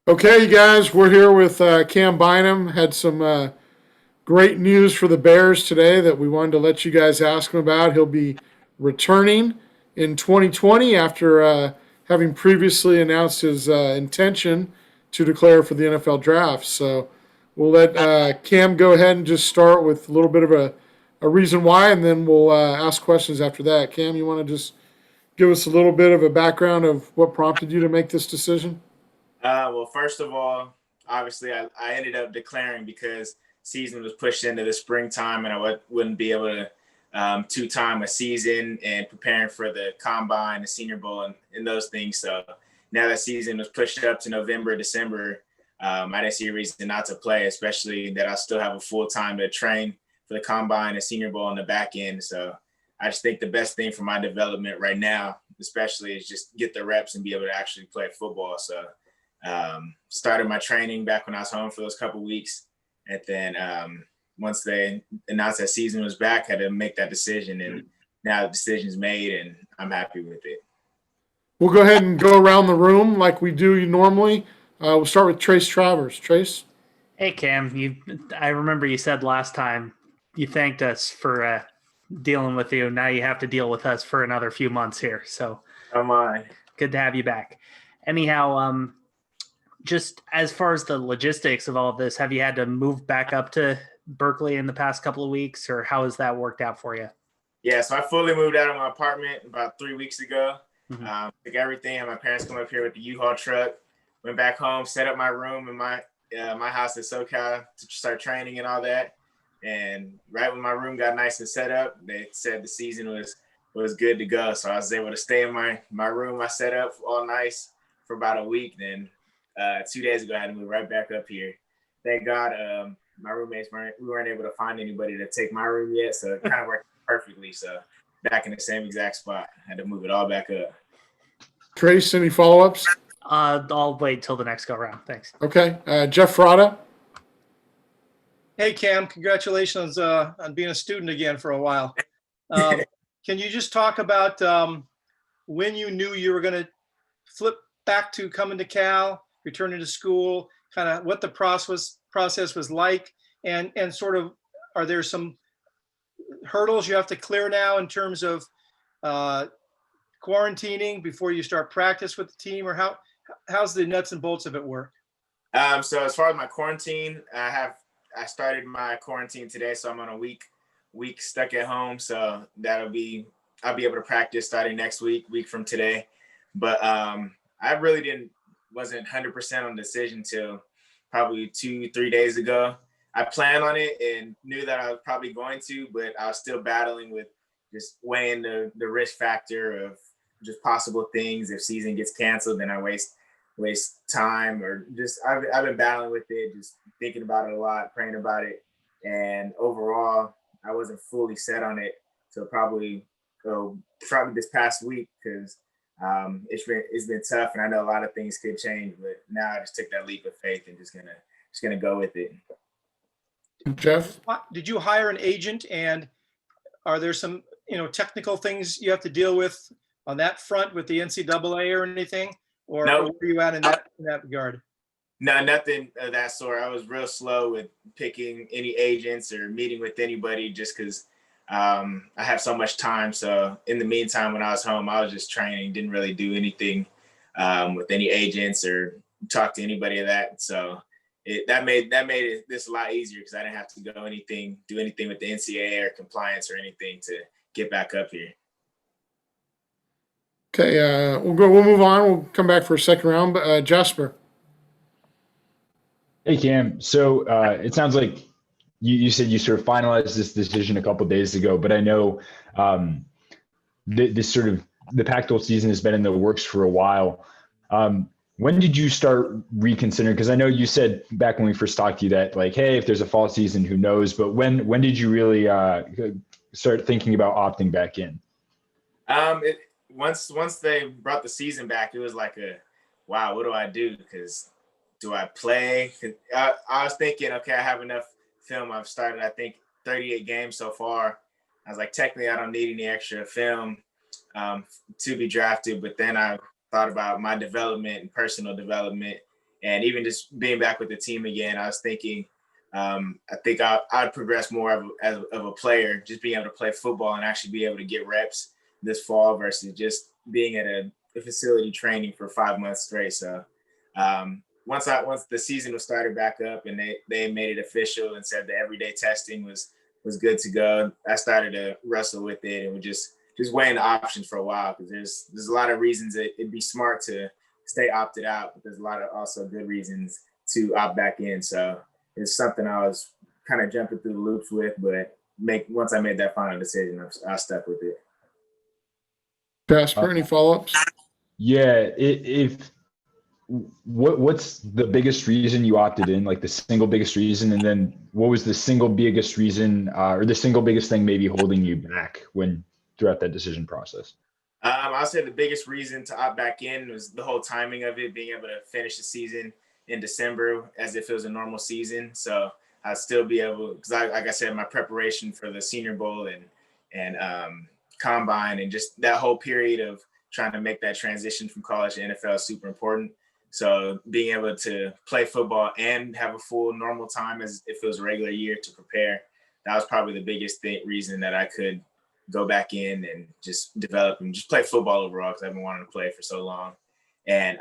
Okay, you guys, we're here with Cam Bynum. Had some great news for the Bears today that we wanted to let you guys ask him about. He'll be returning in 2020 after having previously announced his intention to declare for the NFL draft. So we'll let Cam go ahead and just start with a little bit of a reason why, and then we'll ask questions after that. Cam, you want to just give us a little bit of a background of what prompted you to make this decision? Well, first of all, obviously, I ended up declaring because season was pushed into the springtime, and wouldn't be able to two-time a season and preparing for the combine, the Senior Bowl, and those things. So now that season was pushed up to November, December. I didn't see a reason not to play, especially that I still have a full time to train for the combine and Senior Bowl on the back end. So I just think the best thing for my development right now, especially, is just get the reps and be able to actually play football. So started my training back when I was home for those couple weeks. And then once they announced that season was back, had to make that decision. And now the decision's made, and I'm happy with it. We'll go ahead and go around the room like we do normally. We'll start with Trace Travers. Trace? Hey Cam, I remember you said last time you thanked us for dealing with you. Now you have to deal with us for another few months here. So Come on. Good to have you back. Anyhow, just as far as the logistics of all of this, have you had to move back up to Berkeley in the past couple of weeks, or how has that worked out for you? Yeah, so I fully moved out of my apartment about 3 weeks ago. Mm-hmm. Took everything, had my parents come up here with the U-Haul truck, went back home, set up my room in my house at SoCal to start training and all that. And right when my room got nice and set up, they said the season was good to go. So I was able to stay in my room. I set up all nice for about a week. Then 2 days ago, I had to move right back up here. Thank God my roommates weren't able to find anybody to take my room yet. So it kind of worked perfectly. So back in the same exact spot. I had to move it all back up. Trace, any follow-ups? I'll wait till the next go round. Thanks. Okay. Jeff Frada? Hey, Cam, congratulations on being a student again for a while. Can you just talk about when you knew you were going to flip back to coming to Cal, returning to school, kind of what the process was like, and sort of, are there some hurdles you have to clear now in terms of quarantining before you start practice with the team, or how's the nuts and bolts of it work? So as far as my quarantine, I started my quarantine today, so I'm on a week stuck at home. So I'll be able to practice starting next week from today. But I really wasn't 100% on the decision till probably 2-3 days ago. I planned on it and knew that I was probably going to, but I was still battling with just weighing the risk factor of just possible things. If season gets canceled, then I waste time, or just I've been battling with it, just thinking about it a lot, praying about it. And overall, I wasn't fully set on it till probably this past week, because it's been tough, and I know a lot of things could change, but now I just took that leap of faith and just gonna go with it. Jeff? Did you hire an agent, and are there some technical things you have to deal with on that front with the NCAA or anything, or No. where are you at in that regard? No, nothing of that sort. I was real slow with picking any agents or meeting with anybody, just because I have so much time. So in the meantime, when I was home, I was just training, didn't really do anything with any agents or talk to anybody of that. So that made this a lot easier, because I didn't have to do anything with the NCAA or compliance or anything to get back up here. Okay, we'll move on. We'll come back for a second round. But Jasper? Hey, Cam. So it sounds like you said you sort of finalized this decision a couple of days ago, but I know this sort of the Pac-12 season has been in the works for a while. When did you start reconsidering? Because I know you said back when we first talked to you that, like, hey, if there's a fall season, who knows? But when did you really start thinking about opting back in? Once they brought the season back, it was like wow, what do I do? Because do I play? I was thinking, okay, I have enough film. I've started, I think, 38 games so far. I was like, technically, I don't need any extra film to be drafted. But then I thought about my development and personal development, And even just being back with the team again, I was thinking, I think I'd progress more of a player, just being able to play football and actually be able to get reps this fall versus just being at a facility training for 5 months straight. So once the season was started back up and they made it official and said the everyday testing was good to go, I started to wrestle with it and would just weighing the options for a while, because there's a lot of reasons that it'd be smart to stay opted out, but there's a lot of also good reasons to opt back in. So it's something I was kind of jumping through the loops with, but once I made that final decision, I stuck with it. Jasper, any follow-ups? Yeah, what's the biggest reason you opted in, like the single biggest reason, and then what was the single biggest reason or the single biggest thing maybe holding you back throughout that decision process? I'll say the biggest reason to opt back in was the whole timing of it, being able to finish the season in December as if it was a normal season. So I'd still be able, because like I said, my preparation for the Senior Bowl and Combine and just that whole period of trying to make that transition from college to NFL is super important. So being able to play football and have a full normal time as if it was a regular year to prepare, that was probably the biggest reason that I could go back in and just develop and just play football overall, because I've been wanting to play for so long. And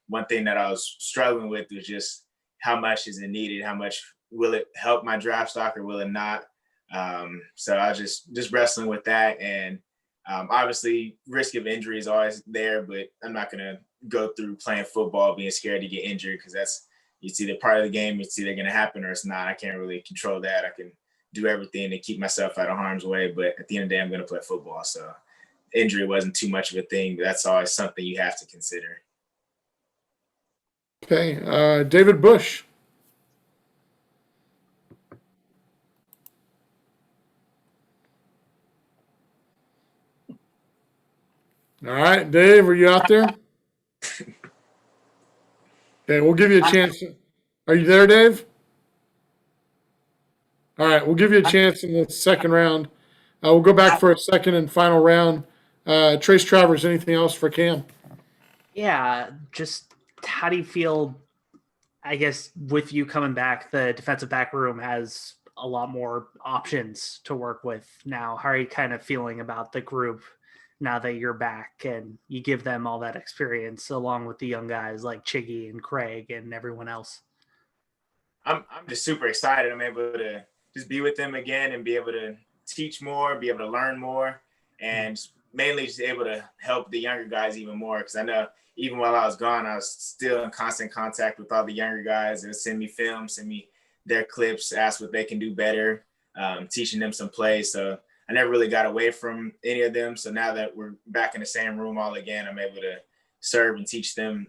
one thing that I was struggling with was just how much is it needed? How much will it help my draft stock or will it not? So I was just wrestling with that. And obviously risk of injury is always there, but I'm not going to go through playing football being scared to get injured, because it's either part of the game, it's either going to happen or it's not. I can't really control that. I can do everything to keep myself out of harm's way, but at the end of the day, I'm going to play football. So injury wasn't too much of a thing, but that's always something you have to consider. Okay, David Bush. All right, Dave, are you out there? Okay, we'll give you a chance. Are you there, Dave? All right, we'll give you a chance in the second round. We'll go back for a second and final round. Trace Travers, anything else for Cam? Yeah, just how do you feel, I guess, with you coming back? The defensive back room has a lot more options to work with now. How are you kind of feeling about the group now that you're back and you give them all that experience along with the young guys like Chiggy and Craig and everyone else? I'm just super excited. I'm able to just be with them again and be able to teach more, be able to learn more, and mainly just able to help the younger guys even more. Because I know even while I was gone, I was still in constant contact with all the younger guys and send me film, send me their clips, ask what they can do better, teaching them some plays. So I never really got away from any of them. So now that we're back in the same room all again, I'm able to serve and teach them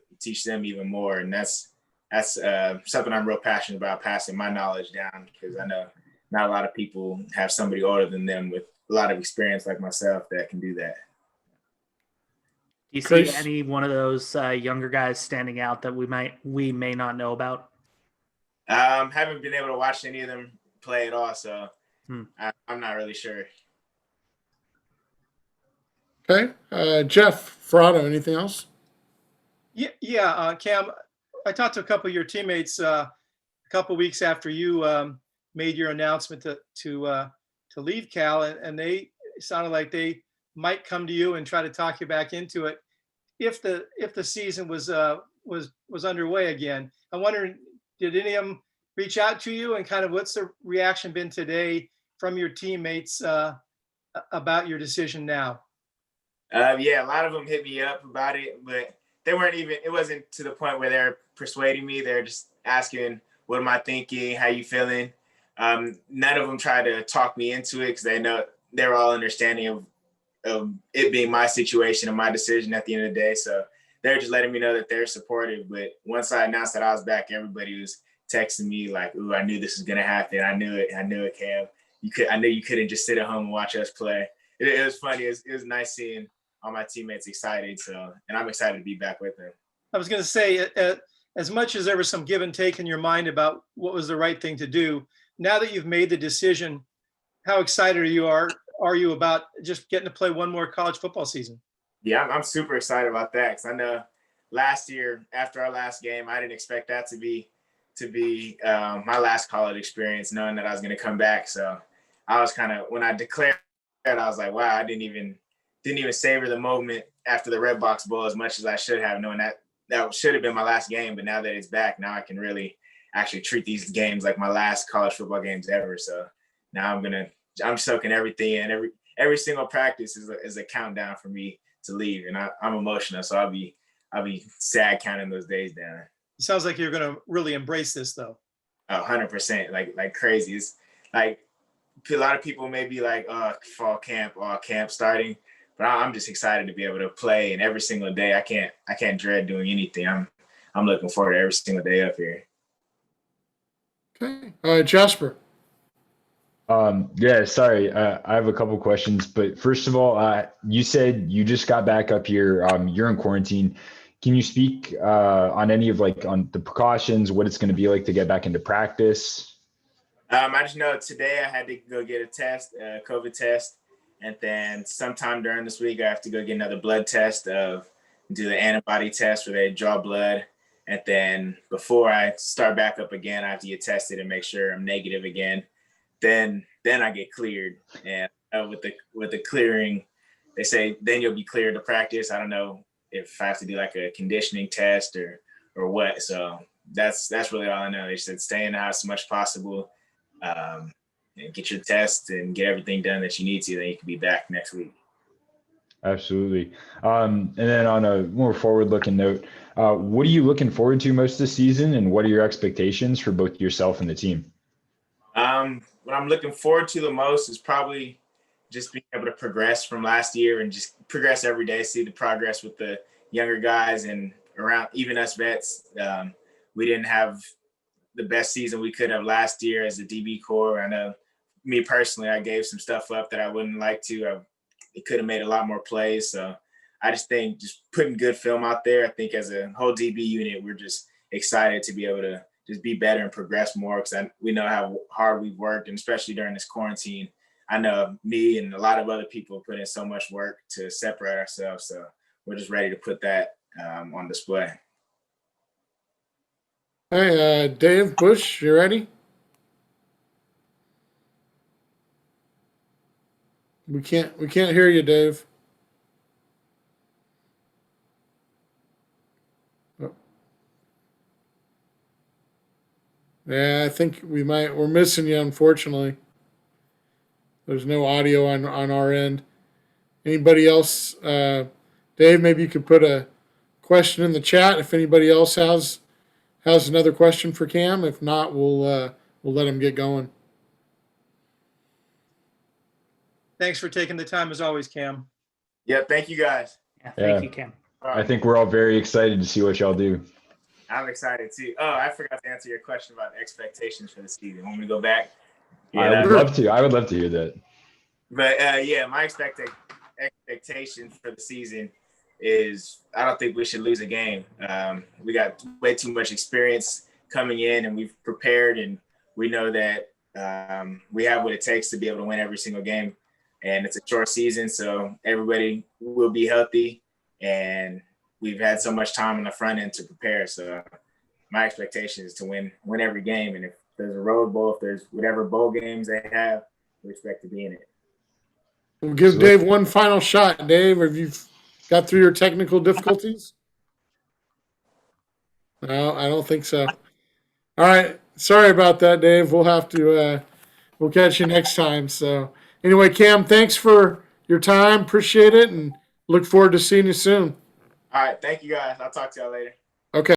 even more. And that's something I'm real passionate about, passing my knowledge down, because I know not a lot of people have somebody older than them with a lot of experience like myself that can do that. Do you see Trace? any one of those younger guys standing out that we may not know about? Haven't been able to watch any of them play at all, so I'm not really sure. Okay, Jeff Ferrado, anything else? Yeah, Cam, I talked to a couple of your teammates a couple of weeks after you made your announcement to leave Cal, and they sounded like they might come to you and try to talk you back into it if the season was underway again. I'm wondering, did any of them reach out to you, and kind of what's the reaction been today from your teammates about your decision now? Yeah, a lot of them hit me up about it, but it wasn't to the point where they're persuading me. They're just asking, what am I thinking? How you feeling? None of them tried to talk me into it, because they know they're all understanding of it being my situation and my decision at the end of the day. So they're just letting me know that they're supportive. But once I announced that I was back, everybody was texting me like, "Ooh, I knew this was gonna happen. I knew it, Cam. I knew you couldn't just sit at home and watch us play." It was funny. It was nice seeing all my teammates excited. So, and I'm excited to be back with them. I was going to say, as much as there was some give and take in your mind about what was the right thing to do, now that you've made the decision, how excited are you about just getting to play one more college football season? Yeah, I'm super excited about that, because I know last year after our last game, I didn't expect that to be my last college experience, knowing that I was going to come back. So I was kind of, when I declared, I was like, wow, I didn't even savor the moment after the Red Box Bowl as much as I should have, knowing that should have been my last game. But now that it's back, now I can really actually treat these games like my last college football games ever. So now I'm soaking everything in. Every single practice is a countdown for me to leave, and I'm emotional. So I'll be sad counting those days down. It sounds like you're going to really embrace this, though. Oh, 100%, like crazy. It's like a lot of people may be like, oh, fall camp, camp starting, but I'm just excited to be able to play. And every single day, I can't dread doing anything. I'm looking forward to every single day up here. Okay, Jasper. Yeah, sorry. I have a couple questions, but first of all, you said you just got back up here. You're in quarantine. Can you speak on any of on the precautions, what it's going to be like to get back into practice? I just know today I had to go get a test, a COVID test, and then sometime during this week I have to go get another blood test do the antibody test where they draw blood. And then before I start back up again, I have to get tested and make sure I'm negative again. Then I get cleared, and with the clearing, they say then you'll be cleared to practice. I don't know if I have to do like a conditioning test or what. So that's really all I know. They said stay in the house as much as possible, and get your test and get everything done that you need to. Then you can be back next week. Absolutely. And then on a more forward-looking note, what are you looking forward to most this season, and what are your expectations for both yourself and the team? What I'm looking forward to the most is probably just being able to progress from last year and just progress every day, see the progress with the younger guys and around even us vets. We didn't have the best season we could have last year as a DB core. I know me personally, I gave some stuff up that I wouldn't like to. It could have made a lot more plays. So I just think just putting good film out there, I think as a whole DB unit, we're just excited to be able to just be better and progress more, because we know how hard we've worked, and especially during this quarantine, I know me and a lot of other people put in so much work to separate ourselves. So we're just ready to put that on display. Hey, Dave Bush, you ready? We can't hear you, Dave. Oh. Yeah, I think we're missing you, unfortunately. There's no audio on our end. Anybody else? Dave, maybe you could put a question in the chat if anybody else has another question for Cam. If not, we'll let him get going. Thanks for taking the time as always, Cam. Yeah, thank you guys. Yeah, thank you, Cam. I think we're all very excited to see what y'all do. I'm excited too. Oh, I forgot to answer your question about expectations for the season. Want me to go back? I would love to. I would love to hear that. But yeah, my expectation for the season is I don't think we should lose a game. We got way too much experience coming in, and we've prepared, and we know that we have what it takes to be able to win every single game. And it's a short season, so everybody will be healthy, and we've had so much time on the front end to prepare. So my expectation is to win every game. And if there's a road bowl, if there's whatever bowl games they have, we expect to be in it. We'll give Dave one final shot. Dave, have you got through your technical difficulties? No, I don't think so. All right. Sorry about that, Dave. We'll have to we'll catch you next time. So anyway, Cam, thanks for your time. Appreciate it, and look forward to seeing you soon. All right. Thank you, guys. I'll talk to y'all later. Okay.